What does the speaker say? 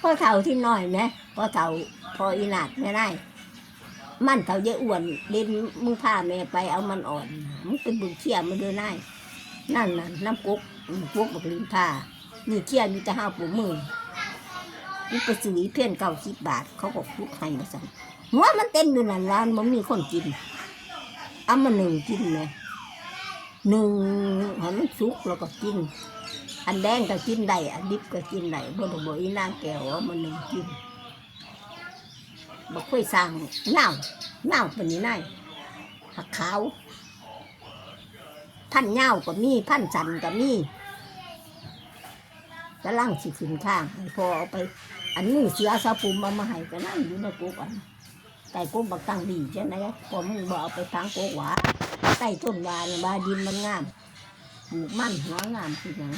พ่อเฒ่าที่น้อยไหมพ่อเฒ่าพออีหนักไม่ได้มันเฒ่าเยอะอ้วนเล่นมึงพาแม่ไปเอามันอ่อนมึงเป็นบุญเชี่ยมันเดินได้นั่นน่ะน้ำกุ๊กกุ๊กบักลินพานี่เชี่ยมีแต่ห้าปูมือนี่ไปซื้อเพี้ยน90 บาทเขาบอกคุกให้มาสั่งหัวมันเต็มอยู่นั่นร้านมันมีคนกินเอามาหนึ่งกินเลยหนึ่งให้มันสุกแล้วก็กินอันแดงก็กินได้อันดิบก็กินได้บ่ต้องบอกอีนางแก้วเอามาหนึ่งกินบ่ค่อยสร้างเน่าเป็นนี่นายหักขาวพันเน่าก็มีพันสันก็มีกำลังสิขึ้นข้างพอเอาไปอันนี้เสือสะปุ่มเอามาให้ก็นั่งอยู่ในกุ๊กอันไก่กุ๊กบักตั้งดีใช่ไหมพอมึงบอกเอาไปทางกุ๊กหวาใต้ต้นวาเนี่ยบาดินมันงามปลูกมันหัวงามคืออย่าง